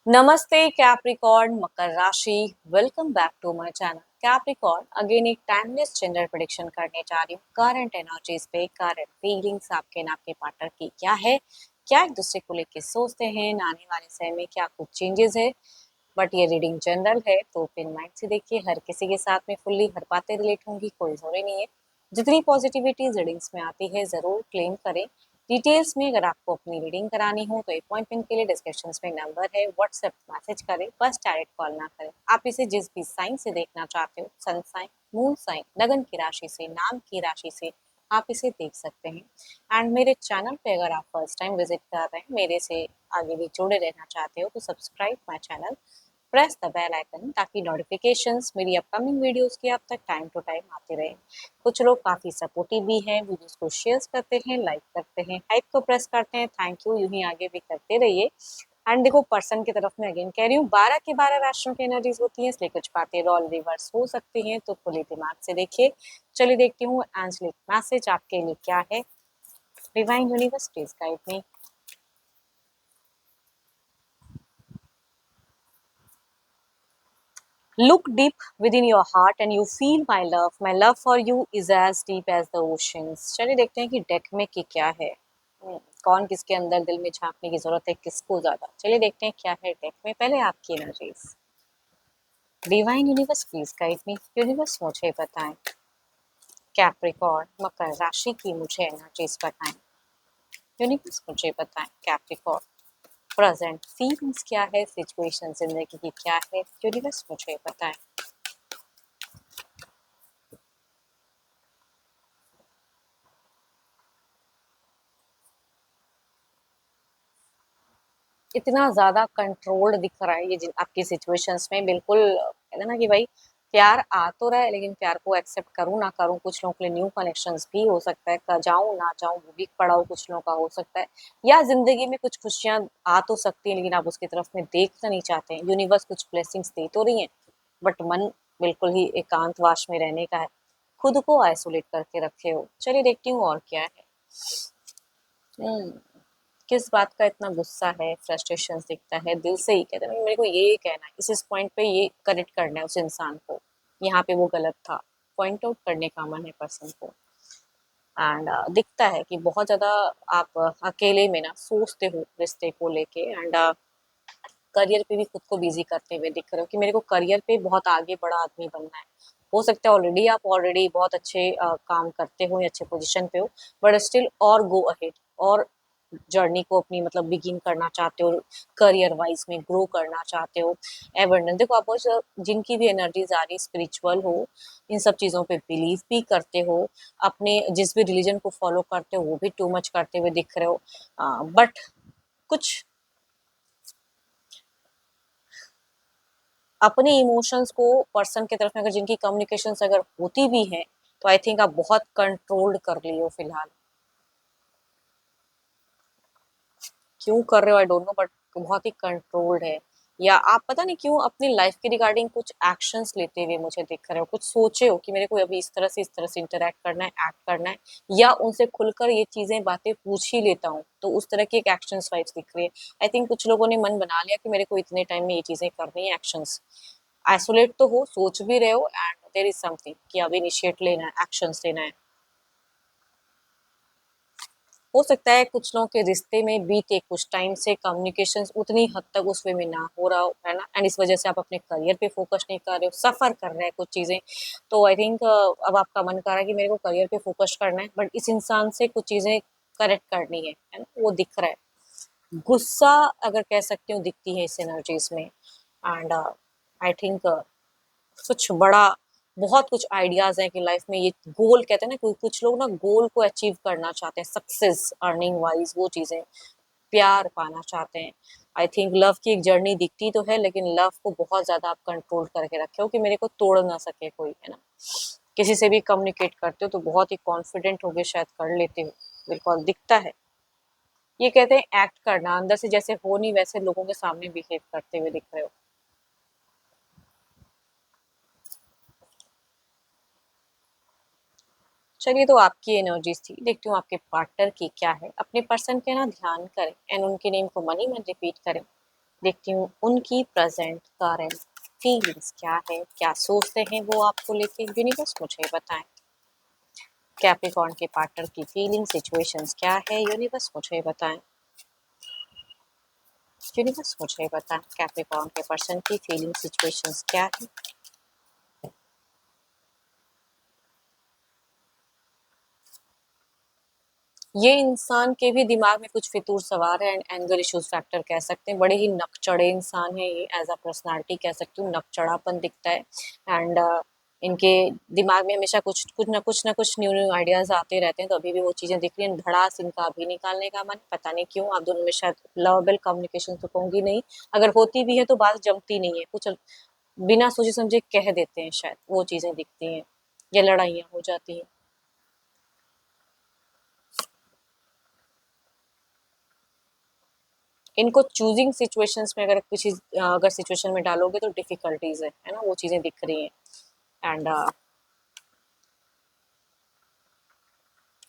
नमस्ते कैप्रिकॉर्न मकर राशि। Welcome back to my channel Capricorn. Again एक टाइमलेस जेंडर प्रेडिक्शन करने जा रही हूँ। करंट एनर्जीज पे, करंट फीलिंग्स आपके ना आपके पार्टनर की क्या है, क्या एक दूसरे को लेके सोचते हैं, आने वाले समय में क्या कुछ चेंजेस है। बट ये रीडिंग जनरल है तो ओपन माइंड से देखिए। हर किसी के साथ में फुल्ली हर बातें रिलेट होंगी, कोई जरूरी नहीं है। जितनी पॉजिटिविटी रीडिंग्स में आती है जरूर क्लेम करें। डिटेल्स में अगर आपको अपनी रीडिंग करानी हो तो अपॉइंटमेंट के लिए डिस्क्रिप्शन में नंबर है, व्हाट्सएप मैसेज करें, बस डायरेक्ट कॉल ना करें। आप इसे जिस भी साइन से देखना चाहते हो, सन साइन, मून साइन, लगन की राशि से, नाम की राशि से आप इसे देख सकते हैं। एंड मेरे चैनल पे अगर आप फर्स्ट टाइम विजिट कर रहे हैं, मेरे से आगे भी जुड़े रहना चाहते हो तो subscribe my channel, press the bell icon ताकि नोटिफिकेशंस मेरी अपकमिंग वीडियोस की आप तक टाइम टू टाइम आते रहे। कुछ लोग काफ़ी सपोर्टिव भी हैं, वीडियोस को शेयर करते हैं, लाइक करते हैं, हाइप को प्रेस करते हैं। थैंक यू, यूं ही आगे भी करते रहिए। एंड देखो, पर्सन की तरफ में अगेन कह रही हूँ, 12 के 12 राशियों की एनर्जीज होती हैं, इसलिए कुछ बातें रोल रिवर्स हो सकती हैं, तो खुले दिमाग से देखिए। चलिए देखती हूँ एंजलिक मैसेज आपके लिए क्या है। Divine universe please guide me. Look deep within your heart and you feel my love. My love for you is as deep as the oceans. चलिए देखते हैं कि डेक में की क्या है। कौन किसके अंदर दिल में झांकने की जरूरत है, किसको ज्यादा। चलिए देखते हैं क्या है डेक में। पहले आपकी energies. Divine universe please guide me. Universe मुझे बताएं। कैप्रिकॉर्न मकर राशि की मुझे एनर्जीज बताएं। यूनिवर्स मुझे बताएं कैप्रिकॉर्न प्रेजेंट फीलिंग्स क्या है, सिचुएशन जिंदगी की क्या है। यूनिवर्स मुझे बताएं। इतना ज़्यादा कंट्रोल्ड दिख रहा है ये आपकी सिचुएशंस में। बिल्कुल कहते हैं ना कि भाई प्यार आ तो रहा है, लेकिन प्यार को एक्सेप्ट करूँ ना करूँ, कुछ लोगों के लिए न्यू कनेक्शंस भी हो सकता है, जाऊँ ना जाऊँ वो भी पड़ाव कुछ लोगों का हो सकता है। या ज़िंदगी में कुछ खुशियाँ आ तो सकती हैं, लेकिन आप उसकी तरफ में देखना नहीं चाहते हैं। यूनिवर्स कुछ ब्लेसिंग्स दे तो रही हैं, बट मन बिल्कुल ही एकांतवास में रहने का है। खुद को आइसोलेट करके रखे हो। चलिए देखती हूँ और क्या है। हम्म किस बात का इतना गुस्सा है, फ्रस्ट्रेशन दिखता है, दिल से ही कहते हैं मेरे को ये कहना है, इस पॉइंट पे ये करेक्ट करना है उस इंसान को, यहाँ पे वो गलत था। पॉइंट आउट करने का मन है पर्सन को। एंड दिखता है कि बहुत ज़्यादा आप अकेले में ना सोचते हो रिश्ते को लेके। एंड करियर पे भी खुद को बिजी करते हुए दिख रहे हो कि मेरे को करियर पे बहुत आगे बड़ा आदमी बनना है। हो सकता है ऑलरेडी बहुत अच्छे काम करते हो या अच्छे पोजीशन पे हो, बट स्टिल और गो अहेड, और जर्नी को अपनी मतलब बिगिन करना चाहते हो, करियर वाइज में ग्रो करना चाहते हो। एवर्डेंस देखो, आप जिनकी भी एनर्जीज आ रही, स्पिरिचुअल हो, इन सब चीज़ों पे बिलीव भी करते हो, अपने जिस भी रिलीजन को फॉलो करते हो वो भी टू मच करते हुए दिख रहे हो। बट कुछ अपने इमोशंस को पर्सन की तरफ में, अगर जिनकी कम्युनिकेशंस अगर होती भी हैं, तो आई थिंक आप बहुत कंट्रोल्ड कर लिए हो फिलहाल। क्यों कर रहे हो आई डोंट नो, बट बहुत ही कंट्रोल्ड है। या आप पता नहीं क्यों अपनी लाइफ के रिगार्डिंग कुछ एक्शंस लेते हुए मुझे दिख रहे हो, कुछ सोचे हो कि मेरे को अभी इस तरह से इंटरेक्ट करना है, एक्ट करना है, या उनसे खुलकर ये चीजें बातें पूछ ही लेता हूँ, तो उस तरह की एक एक्शन वाइब्स दिख रही है। आई थिंक कुछ लोगों ने मन बना लिया कि मेरे को इतने टाइम में ये चीजें करनी है, एक्शंस। आइसोलेट तो हो, सोच भी रहे हो, एंड देयर इज समथिंग कि अब इनिशिएट लेना है, एक्शंस लेना है। हो सकता है कुछ लोगों के रिश्ते में बीते कुछ टाइम से कम्युनिकेशन उतनी हद तक उस वे में ना हो रहा हो, है ना, एंड इस वजह से आप अपने करियर पे फोकस नहीं कर रहे हो, सफर कर रहे हैं कुछ चीजें। तो आई थिंक अब आपका मन कर रहा है कि मेरे को करियर पे फोकस करना है, बट इस इंसान से कुछ चीजें करेक्ट करनी है ना, वो दिख रहा है। गुस्सा अगर कह सकती हूँ दिखती है इस एनर्जीज में। एंड आई थिंक कुछ बड़ा, बहुत कुछ आइडियाज हैं कि लाइफ में ये गोल कहते हैं ना, कुछ लोग ना गोल को अचीव करना चाहते हैं, सक्सेस अर्निंग वाइज वो चीजें, प्यार पाना चाहते हैं। आई थिंक लव की एक जर्नी दिखती तो है, लेकिन लव को बहुत ज्यादा आप कंट्रोल करके रखे हो कि मेरे को तोड़ ना सके कोई, है ना। किसी से भी कम्युनिकेट करते हो तो बहुत ही कॉन्फिडेंट होके शायद कर लेते हो, बिल्कुल दिखता है। ये कहते हैं एक्ट करना, अंदर से जैसे हो नहीं वैसे लोगों के सामने बिहेव करते हुए दिख रहे हो। चलिए, तो आपकी एनर्जीज थी, देखती हूँ आपके पार्टनर की क्या है। अपने पर्सन के ना ध्यान करें एंड उनके नेम को मनी में रिपीट करें। देखती हूँ उनकी प्रेजेंट करंट फीलिंग्स क्या है, क्या सोचते हैं वो आपको लेके। यूनिवर्स मुझे बताएं कैप्रिकॉर्न के पार्टनर की फीलिंग सिचुएशंस क्या है, यूनिवर्स मुझे बताएं। यूनिवर्स मुझे बताएं कैप्रिकॉर्न के पर्सन की फीलिंग सिचुएशंस क्या है। ये इंसान के भी दिमाग में कुछ फितूर सवार है एंड एंगर इश्यूज फैक्टर कह सकते हैं। बड़े ही नकचढ़े इंसान है ये, एज अ पर्सनालिटी कह सकती हूँ, नकचढ़ापन दिखता है। एंड इनके दिमाग में हमेशा कुछ न्यू न्यू आइडियाज आते रहते हैं, तो अभी भी वो चीजें दिख रही हैं। धड़ास इनका अभी निकालने का मन, पता नहीं क्यों। आप दोनों में शायद लवेबल कम्युनिकेशन तो कहूंगी नहीं, अगर होती भी है तो बात जमती नहीं है, कुछ बिना सोचे समझे कह देते हैं, शायद वो चीजें दिखती हैं या लड़ाइयाँ हो जाती हैं। इनको चूजिंग सिचुएशंस में अगर सिचुएशन में डालोगे तो डिफिकल्टीज है ना, वो चीजें दिख रही हैं। एंड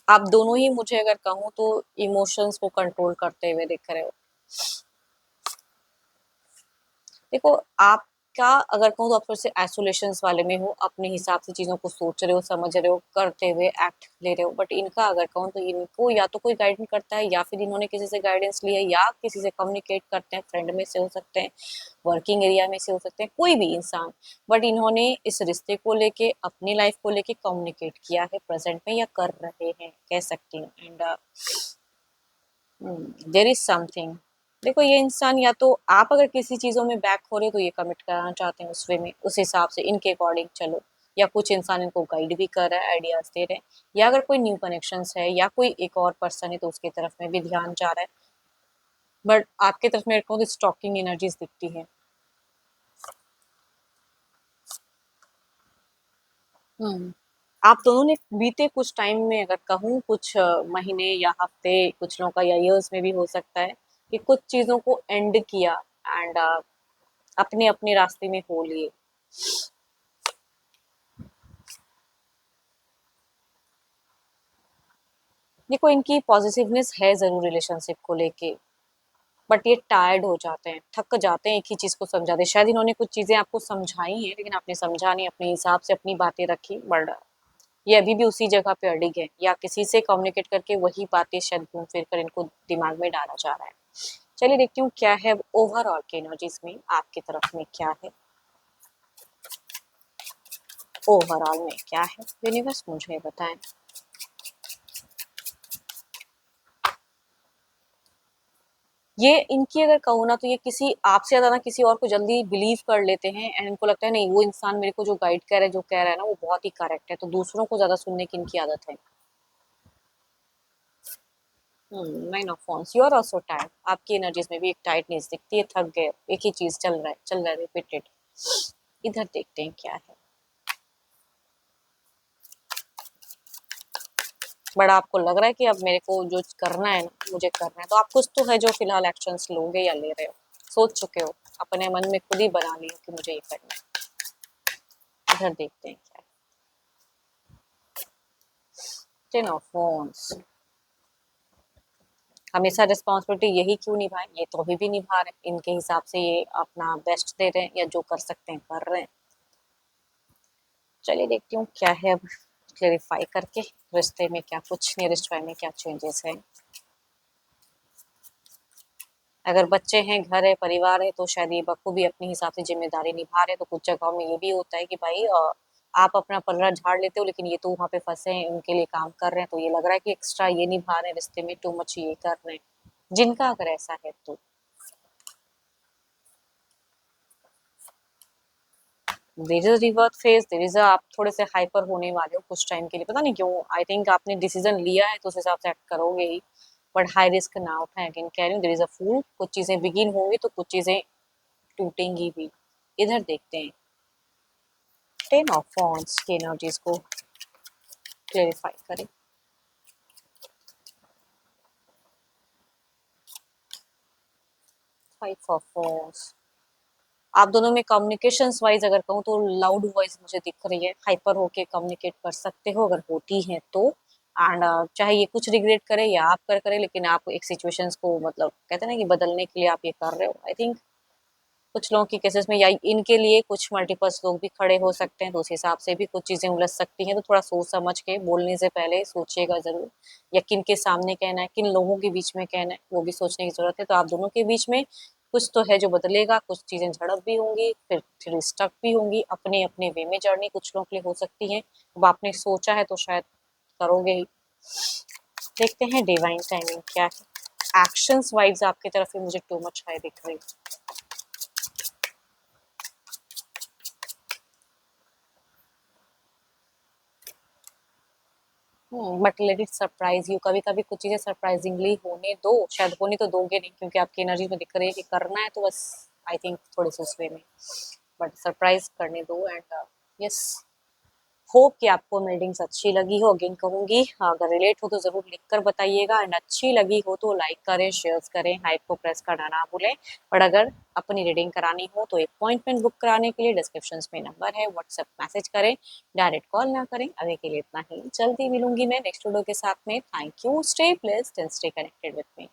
आप दोनों ही मुझे अगर कहूँ तो इमोशंस को कंट्रोल करते हुए दिख रहे हो। देखो आपका अगर कहूँ तो आप थोड़े से आइसोलेशन वाले में हो, अपने हिसाब से चीजों को सोच रहे हो, समझ रहे हो, करते हुए एक्ट ले रहे हो। बट इनका अगर कहूँ तो इनको या तो कोई गाइड करता है, या फिर इन्होंने किसी से गाइडेंस ली है, या किसी से कम्युनिकेट करते हैं, फ्रेंड में से हो सकते हैं, वर्किंग एरिया में से हो सकते हैं, कोई भी इंसान। बट इन्होंने इस रिश्ते को लेके, अपनी लाइफ को लेके कम्युनिकेट किया है प्रेजेंट में, या कर रहे हैं कह सकती हूँ। And there is something. देखो ये इंसान, या तो आप अगर किसी चीजों में बैक हो रहे हो तो ये कमिट कराना चाहते हैं उस वे में, उस हिसाब से इनके अकॉर्डिंग चलो, या कुछ इंसान इनको गाइड भी कर रहा है, आइडियाज दे रहे हैं, या अगर कोई न्यू कनेक्शंस है या कोई एक और पर्सन है तो उसकी तरफ में भी ध्यान जा रहा है। बट आपकी तरफ मेरे को स्टॉकिंग एनर्जीज दिखती है। हम्म आप दोनों ने बीते कुछ टाइम में, अगर कहूँ कुछ महीने या हफ्ते, कुछ लोगों का या ईयर्स में भी हो सकता है, कि कुछ चीजों को एंड किया एंड अपने अपने रास्ते में हो लिए। देखो इनकी पॉजिटिवनेस है जरूर रिलेशनशिप को लेके, बट ये टायर्ड हो जाते हैं, थक जाते हैं एक ही चीज को समझाते। शायद इन्होंने कुछ चीजें आपको समझाई हैं लेकिन आपने समझा नहीं, अपने हिसाब से अपनी बातें रखी, बट ये अभी भी उसी जगह पे अड़िग है, या किसी से कम्युनिकेट करके वही बातें शायद घूम फिर कर इनको दिमाग में डाला जा रहा है। चलिए देखती हूँ क्या है ओवरऑल के एनर्जीज में, आपकी तरफ में क्या है, ओवरऑल में क्या है, यूनिवर्स मुझे बताएं। ये इनकी अगर कहूँ ना तो ये किसी आपसे ज्यादा ना किसी और को जल्दी बिलीव कर लेते हैं, एंड इनको लगता है नहीं, वो इंसान मेरे को जो गाइड कर रहा है, जो कह रहा है ना, वो बहुत ही करेक्ट है, तो दूसरों को ज्यादा सुनने की इनकी आदत है। Nine of wands, you are also tired. आपकी एनर्जीज में भी एक टाइटनेस दिखती है, थक गए, एक ही चीज चल रहा है रिपीटेड। इधर देखते हैं क्या है। बट आपको लग रहा है कि अब मेरे को जो करना है ना, मुझे करना है, तो आप कुछ तो है जो फिलहाल एक्शंस लोगे या ले रहे हो, सोच चुके हो, अपने मन में खुद ही बना लिया कि मुझे ये करना है। इधर देखते हैं क्या है। टेन ऑफ wands, हमेशा रिस्पॉन्सिबिलिटी यही क्यों निभाएं, ये तो अभी भी निभा रहे हैं, इनके हिसाब से ये अपना बेस्ट दे रहे हैं, या जो कर सकते हैं कर रहे हैं। चलिए देखती हूँ क्या है अब, क्लेरिफाई करके रिश्ते में क्या कुछ, नियरेस्ट में क्या चेंजेस है। अगर बच्चे हैं, घर है, परिवार है, तो शायद ये बखूबी अपने हिसाब से जिम्मेदारी निभा रहे हैं। तो कुछ जगहों में ये भी होता है कि भाई आप अपना पल्ला झाड़ लेते हो, लेकिन ये तो वहाँ पे फंसे हैं, उनके लिए काम कर रहे हैं, तो ये लग रहा है कि एक्स्ट्रा ये निभा रहे हैं रिश्ते में, टू मच ये कर रहे हैं, जिनका अगर ऐसा है तो। There is rebirth phase, there is आप थोड़े से हाइपर होने वाले हो कुछ टाइम के लिए, पता नहीं क्यों। आई थिंक आपने डिसीजन लिया है तो उस हिसाब से एक्ट करोगे ही, बट हाई रिस्क ना उठाएं। अगेन कह रही हूँ, देयर इज अ फूल, कुछ चीजें बिगिन होंगी तो कुछ चीजें टूटेंगी भी। इधर देखते हैं टेन ऑफ wands की एनर्जीज को क्लेरिफाई करें। फाइव ऑफ wands, आप दोनों में कम्युनिकेशंस वाइज अगर कहूँ तो लाउड वॉइस मुझे दिख रही है, हाइपर होके कम्युनिकेट कर सकते हो अगर होती है तो। एंड चाहे ये कुछ रिग्रेट करे या आप कर करे, लेकिन आप एक सिचुएशंस को, मतलब कहते हैं ना कि बदलने के लिए आप ये कर रहे हो, आई थिंक कुछ लोगों की केसेस में या इनके लिए कुछ मल्टीपल्स लोग भी खड़े हो सकते हैं, तो उस हिसाब से भी कुछ चीजें उलझ सकती हैं। तो थोड़ा सोच समझ के बोलने से पहले सोचिएगा जरूर, या किन के सामने कहना है, किन लोगों के बीच में कहना है, वो भी सोचने की जरूरत है। तो आप दोनों के बीच में कुछ तो है जो बदलेगा, कुछ चीजें झड़प भी होंगी, फिर स्टक भी होंगी, अपने अपने वे में जर्नी कुछ लोगों के लिए हो सकती है। अब आपने सोचा है तो शायद करोगे ही। देखते हैं डिवाइन टाइमिंग क्या है। एक्शंस वाइज आपकी तरफ से मुझे टू मच हाई दिख रही है। But let it surprise you, कभी कभी कुछ चीजें सरप्राइजिंगली होने दो, शायद होने तो दोगे नहीं क्योंकि आपकी एनर्जी में दिख रही है कि करना है, तो बस आई थिंक थोड़े से उस वे में, बट सरप्राइज करने दो। एंड यस, होप कि आपको रीडिंग्स अच्छी लगी हो। अगेन कहूंगी, अगर रिलेट हो तो जरूर लिखकर बताइएगा, एंड अच्छी लगी हो तो लाइक करें, शेयर करें, हाइप को प्रेस करना ना भूलें। और अगर अपनी रीडिंग करानी हो तो अपॉइंटमेंट बुक कराने के लिए डिस्क्रिप्शन में नंबर है, व्हाट्सएप मैसेज करें, डायरेक्ट कॉल ना करें। अभी के लिए इतना ही, जल्दी मिलूंगी मैं नेक्स्ट वीडियो के साथ में। Thank you, stay blessed and stay connected with me.